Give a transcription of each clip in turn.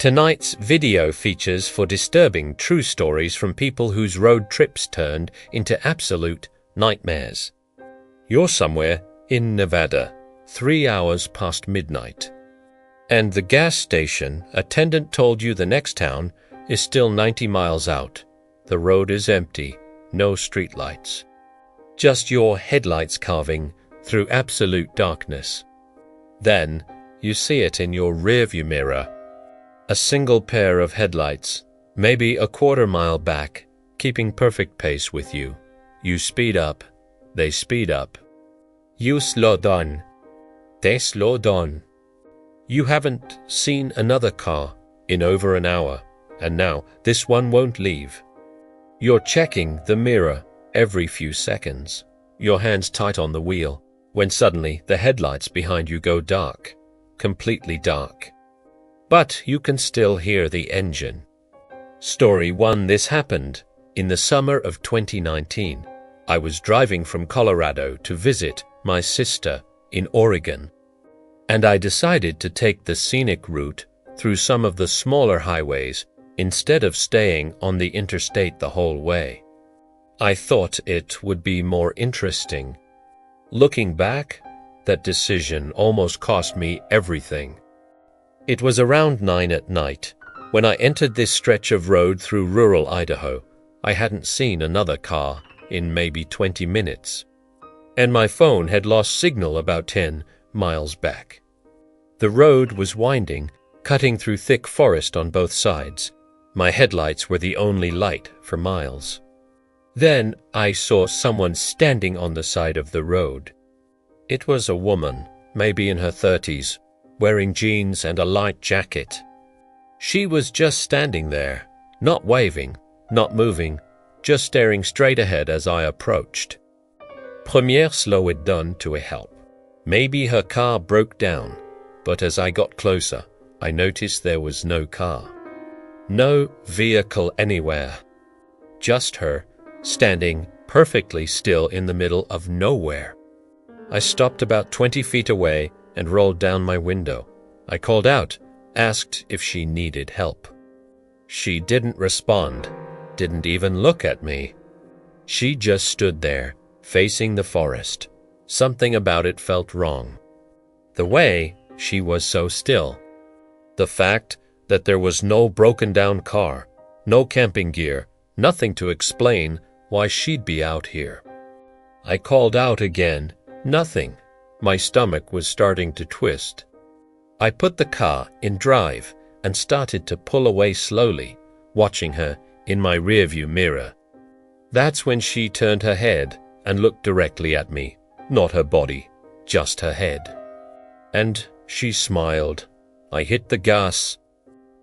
Tonight's video features for disturbing true stories from people whose road trips turned into absolute nightmares. You're somewhere in Nevada, 3 hours past midnight. And the gas station attendant told you the next town is still 90 miles out. The road is empty, no streetlights. Just your headlights carving through absolute darkness. Then you see it in your rearview mirror. A single pair of headlights, maybe a quarter-mile back, keeping perfect pace with you. You speed up, they speed up. You slow down, they slow down. You haven't seen another car in over an hour, and now this one won't leave. You're checking the mirror every few seconds, your hands tight on the wheel, when suddenly the headlights behind you go dark, completely dark. But you can still hear the engine. Story 1. This happened in the summer of 2019. I was driving from Colorado to visit my sister in Oregon, and I decided to take the scenic route through some of the smaller highways instead of staying on the interstate the whole way. I thought it would be more interesting. Looking back, that decision almost cost me everything. It was around 9 at night when I entered this stretch of road through rural Idaho. I hadn't seen another car in maybe 20 minutes, and my phone had lost signal about 10 miles back. The road was winding, cutting through thick forest on both sides. My headlights were the only light for miles. Then I saw someone standing on the side of the road. It was a woman, maybe in her 30s, wearing jeans and a light jacket. She was just standing there, not waving, not moving, just staring straight ahead as I approached. Première slow it done to a help. Maybe her car broke down, but as I got closer, I noticed there was no car. No vehicle anywhere. Just her, standing perfectly still in the middle of nowhere. I stopped about 20 feet away and rolled down my window. I called out, asked if she needed help. She didn't respond, didn't even look at me. She just stood there, facing the forest. Something about it felt wrong. The way she was so still. The fact that there was no broken-down car, no camping gear, nothing to explain why she'd be out here. I called out again, nothing. My stomach was starting to twist. I put the car in drive and started to pull away slowly, watching her in my rearview mirror. That's when she turned her head and looked directly at me, not her body, just her head. And she smiled. I hit the gas.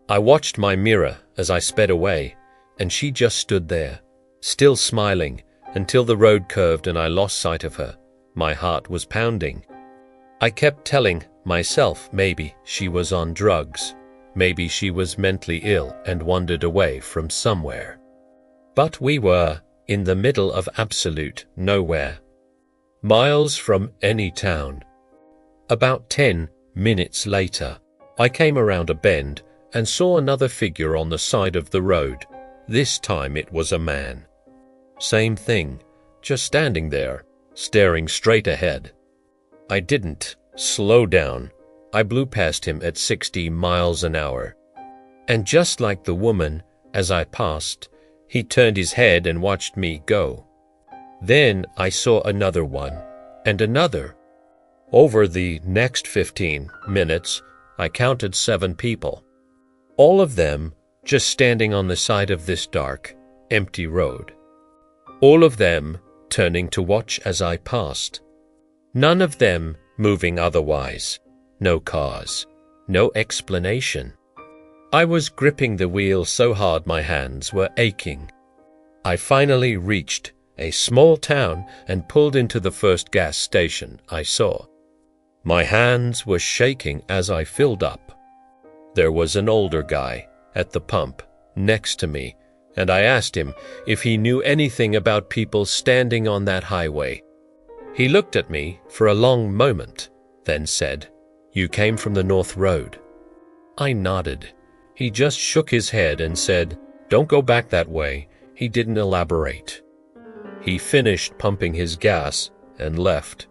I watched my mirror as I sped away, and she just stood there, still smiling, until the road curved and I lost sight of her. My heart was pounding. I kept telling myself maybe she was on drugs, maybe she was mentally ill and wandered away from somewhere. But we were in the middle of absolute nowhere, miles from any town. About 10 minutes later, I came around a bend and saw another figure on the side of the road. This time it was a man. Same thing, just standing there, staring straight ahead. I didn't slow down. I blew past him at 60 miles an hour. And just like the woman, as I passed, he turned his head and watched me go. Then I saw another one, and another. Over the next 15 minutes, I counted 7 people. All of them just standing on the side of this dark, empty road. All of them turning to watch as I passed. None of them moving otherwise. No cars. No explanation. I was gripping the wheel so hard my hands were aching. I finally reached a small town and pulled into the first gas station I saw. My hands were shaking as I filled up. There was an older guy at the pump next to me, and I asked him if he knew anything about people standing on that highway. He looked at me for a long moment, then said, "You came from the North Road." I nodded. He just shook his head and said, "Don't go back that way." He didn't elaborate. He finished pumping his gas and left.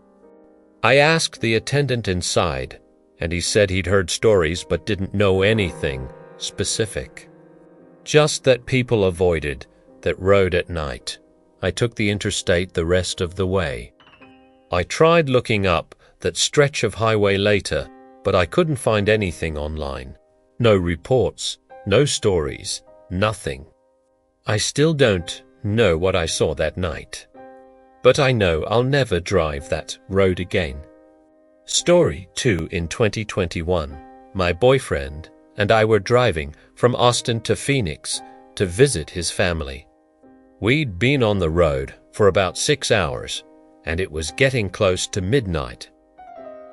I asked the attendant inside, and he said he'd heard stories but didn't know anything specific. Just that people avoided that road at night. I took the interstate the rest of the way. I tried looking up that stretch of highway later, but I couldn't find anything online. No reports, no stories, nothing. I still don't know what I saw that night. But I know I'll never drive that road again. Story 2 in 2021. My boyfriend and I were driving from Austin to Phoenix to visit his family. We'd been on the road for about 6 hours, and it was getting close to midnight.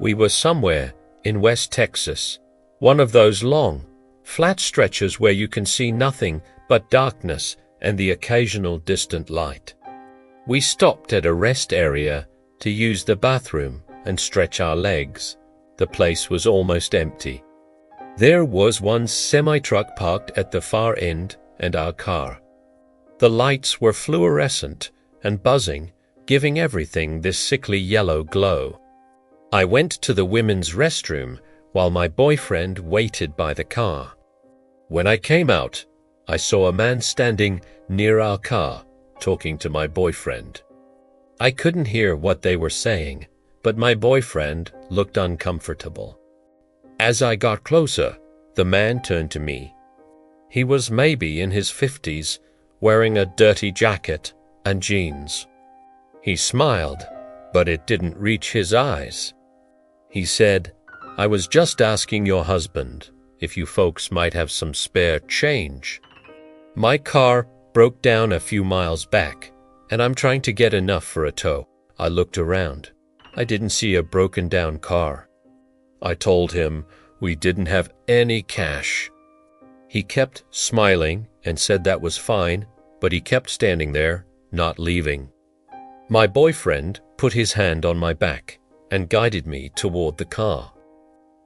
We were somewhere in West Texas, one of those long, flat stretches where you can see nothing but darkness and the occasional distant light. We stopped at a rest area to use the bathroom and stretch our legs. The place was almost empty. There was one semi-truck parked at the far end and our car. The lights were fluorescent and buzzing, giving everything this sickly yellow glow. I went to the women's restroom while my boyfriend waited by the car. When I came out, I saw a man standing near our car, talking to my boyfriend. I couldn't hear what they were saying, but my boyfriend looked uncomfortable. As I got closer, the man turned to me. He was maybe in his 50s, wearing a dirty jacket and jeans. He smiled, but it didn't reach his eyes. He said, "I was just asking your husband if you folks might have some spare change. My car broke down a few miles back, and I'm trying to get enough for a tow." I looked around. I didn't see a broken down car. I told him we didn't have any cash. He kept smiling and said that was fine, but he kept standing there, not leaving. My boyfriend put his hand on my back and guided me toward the car.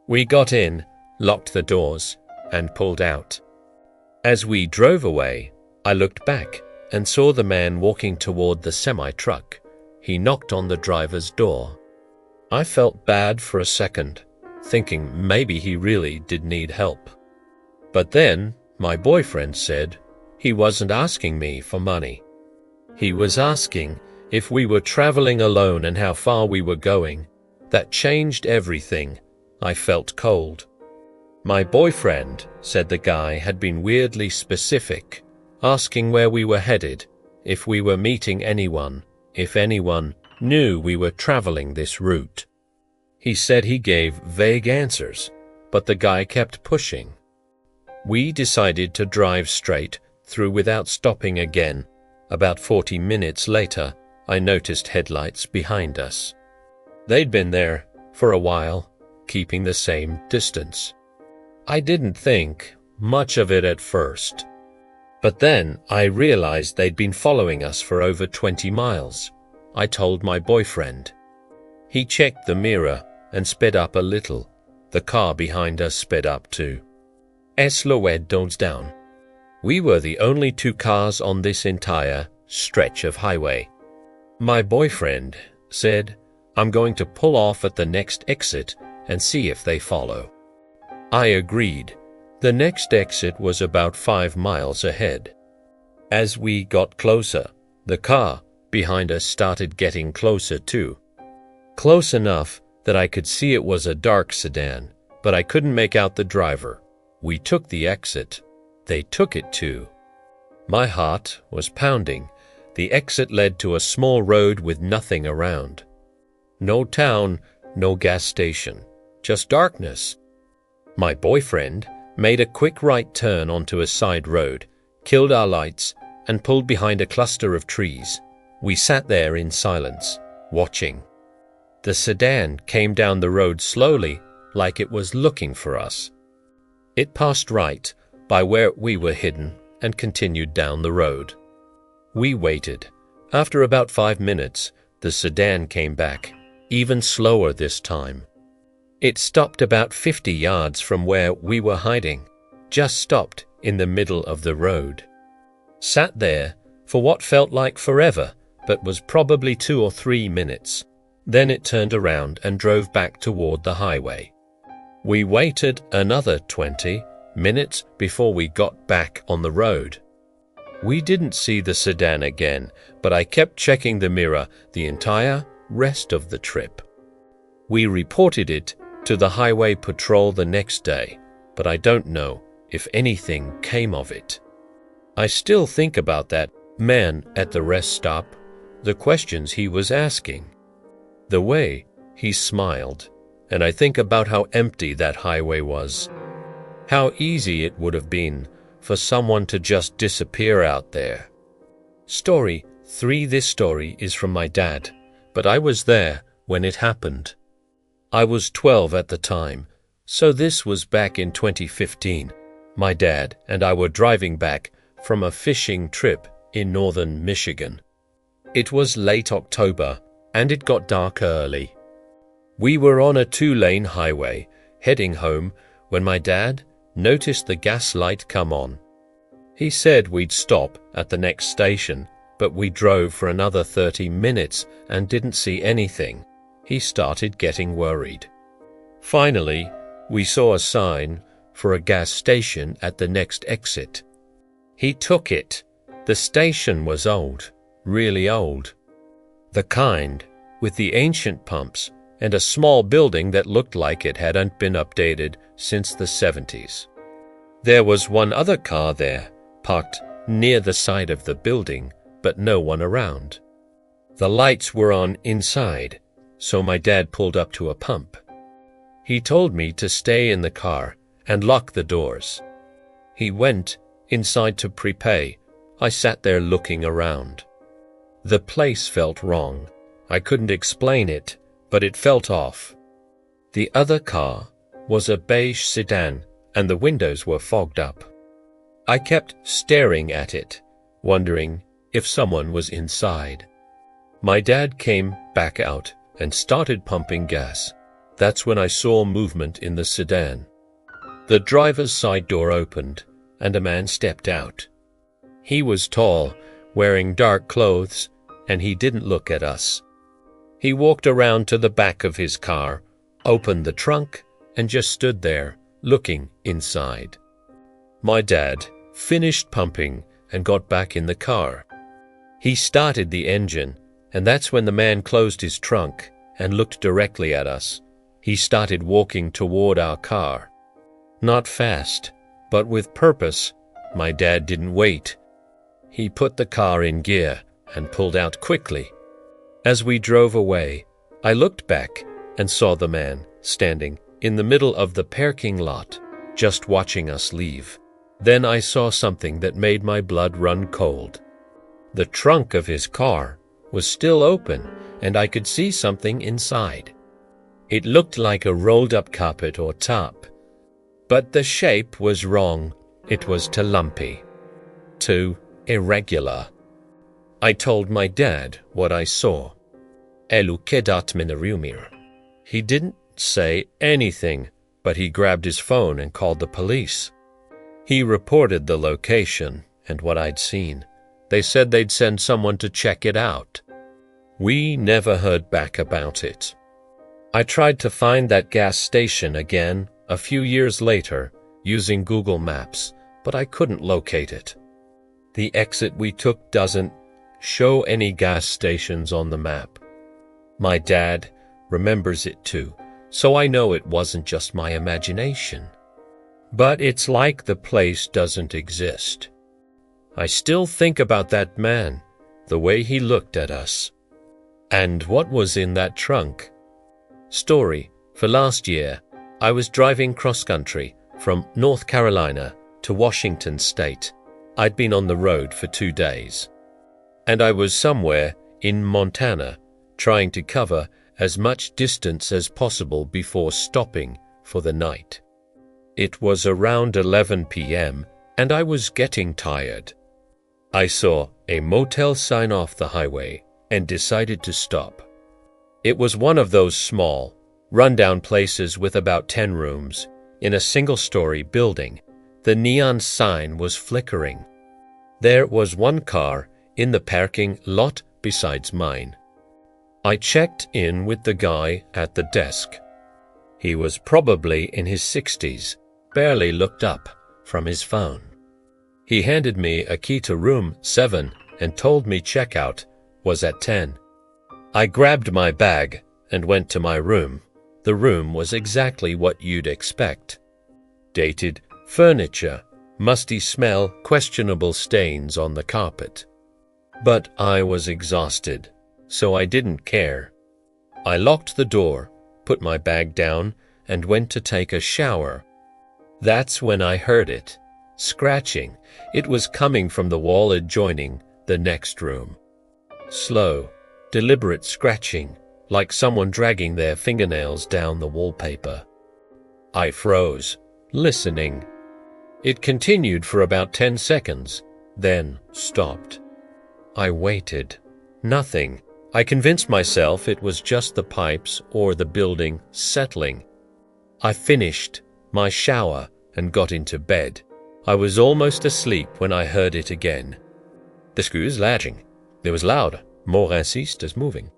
We got in, locked the doors, and pulled out. As we drove away, I looked back and saw the man walking toward the semi-truck. He knocked on the driver's door. I felt bad for a second, thinking maybe he really did need help. But then my boyfriend said he wasn't asking me for money. He was asking if we were traveling alone and how far we were going. That changed everything. I felt cold. My boyfriend said the guy had been weirdly specific, asking where we were headed, if we were meeting anyone, if anyone knew we were traveling this route. He said he gave vague answers, but the guy kept pushing. We decided to drive straight through without stopping again. About 40 minutes later, I noticed headlights behind us. They'd been there for a while, keeping the same distance. I didn't think much of it at first, but then I realized they'd been following us for over 20 miles. I told my boyfriend. He checked the mirror and sped up a little. The car behind us sped up too. Slowed down. We were the only two cars on this entire stretch of highway. My boyfriend said, "I'm going to pull off at the next exit and see if they follow." I agreed. The next exit was about 5 miles ahead. As we got closer, the car behind us started getting closer too. Close enough that I could see it was a dark sedan, but I couldn't make out the driver. We took the exit. They took it too. My heart was pounding. The exit led to a small road with nothing around. No town, no gas station, just darkness. My boyfriend made a quick right turn onto a side road, killed our lights, and pulled behind a cluster of trees. We sat there in silence, watching. The sedan came down the road slowly, like it was looking for us. It passed right by where we were hidden and continued down the road. We waited. After about 5 minutes, the sedan came back, even slower this time. It stopped about 50 yards from where we were hiding. just stopped in the middle of the road. Sat there for what felt like forever, but was probably 2 or 3 minutes. Then it turned around and drove back toward the highway. We waited another 20 minutes before we got back on the road. We didn't see the sedan again, but I kept checking the mirror the entire rest of the trip. We reported it to the highway patrol the next day, but I don't know if anything came of it. I still think about that man at the rest stop, the questions he was asking, the way he smiled, and I think about how empty that highway was. How easy it would have been for someone to just disappear out there. Story 3. This story is from my dad, but I was there when it happened. I was 12 at the time, so this was back in 2015. My dad and I were driving back from a fishing trip in northern Michigan. It was late October, and it got dark early. We were on a 2-lane highway, heading home, when my dad noticed the gas light come on. He said we'd stop at the next station, but we drove for another 30 minutes and didn't see anything. He started getting worried. Finally, we saw a sign for a gas station at the next exit. He took it. The station was old, really old. The kind with the ancient pumps and a small building that looked like it hadn't been updated since the 70s. There was one other car there, parked near the side of the building, but no one around. The lights were on inside, so my dad pulled up to a pump. He told me to stay in the car and lock the doors. He went inside to prepay. I sat there looking around. The place felt wrong. I couldn't explain it, but it felt off. The other car was a beige sedan, and the windows were fogged up. I kept staring at it, wondering if someone was inside. My dad came back out and started pumping gas. That's when I saw movement in the sedan. The driver's side door opened, and a man stepped out. He was tall, wearing dark clothes, and he didn't look at us. He walked around to the back of his car, opened the trunk, and just stood there, looking inside. My dad finished pumping and got back in the car. He started the engine, and that's when the man closed his trunk and looked directly at us. He started walking toward our car. Not fast, but with purpose. My dad didn't wait. He put the car in gear and pulled out quickly. As we drove away, I looked back and saw the man standing in the middle of the parking lot, just watching us leave. Then I saw something that made my blood run cold. The trunk of his car was still open, and I could see something inside. It looked like a rolled-up carpet or tarp, but the shape was wrong. It was too lumpy, too irregular. I told my dad what I saw. He didn't say anything, but he grabbed his phone and called the police. He reported the location and what I'd seen. They said they'd send someone to check it out. We never heard back about it. I tried to find that gas station again a few years later using Google Maps, but I couldn't locate it. The exit we took doesn't show any gas stations on the map. My dad remembers it too, so I know it wasn't just my imagination. But it's like the place doesn't exist. I still think about that man, the way he looked at us. And what was in that trunk? Story for last year, I was driving cross-country from North Carolina to Washington State. I'd been on the road for 2 days. And I was somewhere in Montana, trying to cover as much distance as possible before stopping for the night. It was around 11 p.m., and I was getting tired. I saw a motel sign off the highway and decided to stop. It was one of those small, run-down places with about 10 rooms in a single-story building, The neon sign was flickering. There was one car in the parking lot besides mine. I checked in with the guy at the desk. He was probably in his 60s, barely looked up from his phone. He handed me a key to room 7 and told me checkout was at 10. I grabbed my bag and went to my room. The room was exactly what you'd expect. Dated furniture, musty smell, questionable stains on the carpet. But I was exhausted, so I didn't care. I locked the door, put my bag down, and went to take a shower. That's when I heard it, scratching. It was coming from the wall adjoining the next room. Slow, deliberate scratching, like someone dragging their fingernails down the wallpaper. I froze, listening. It continued for about 10 seconds, then stopped. I waited. Nothing. I convinced myself it was just the pipes or the building settling. I finished my shower and got into bed. I was almost asleep when I heard it again. The screw is latching. It was loud, more insist as moving.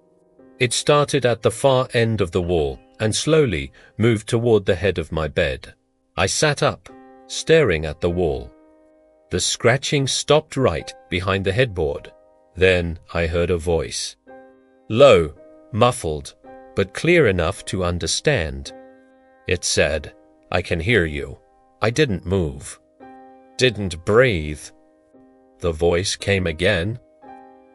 It started at the far end of the wall and slowly moved toward the head of my bed. I sat up, staring at the wall. The scratching stopped right behind the headboard. Then I heard a voice. Low, muffled, but clear enough to understand. It said, "I can hear you." I didn't move. Didn't breathe. The voice came again.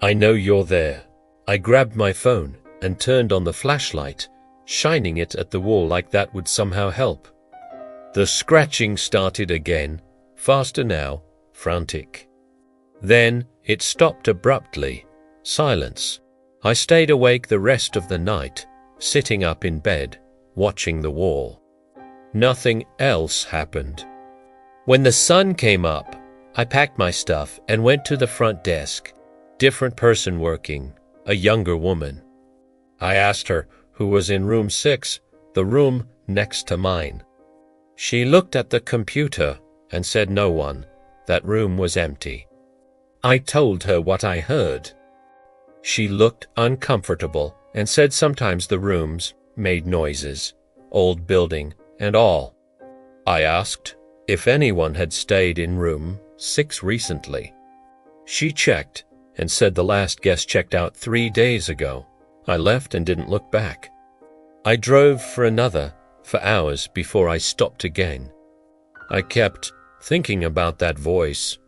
"I know you're there." I grabbed my phone and turned on the flashlight, shining it at the wall like that would somehow help. The scratching started again, faster now, frantic. Then it stopped abruptly. Silence. I stayed awake the rest of the night, sitting up in bed, watching the wall. Nothing else happened. When the sun came up, I packed my stuff and went to the front desk. Different person working, a younger woman. I asked her who was in room 6, the room next to mine. She looked at the computer and said no one. That room was empty. I told her what I heard. She looked uncomfortable and said sometimes the rooms made noises, old building and all. I asked if anyone had stayed in room 6 recently. She checked and said the last guest checked out 3 days ago. I left and didn't look back. I drove for hours before I stopped again. I kept thinking about that voice.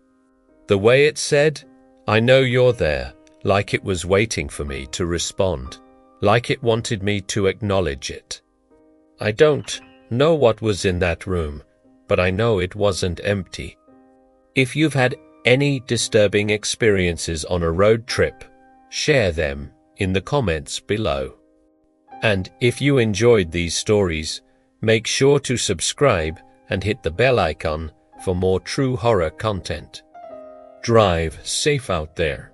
The way it said, "I know you're there," like it was waiting for me to respond, like it wanted me to acknowledge it. I don't know what was in that room, but I know it wasn't empty. If you've had any disturbing experiences on a road trip, share them in the comments below. And if you enjoyed these stories, make sure to subscribe and hit the bell icon for more true horror content. Drive safe out there.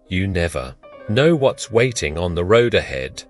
You never know what's waiting on the road ahead.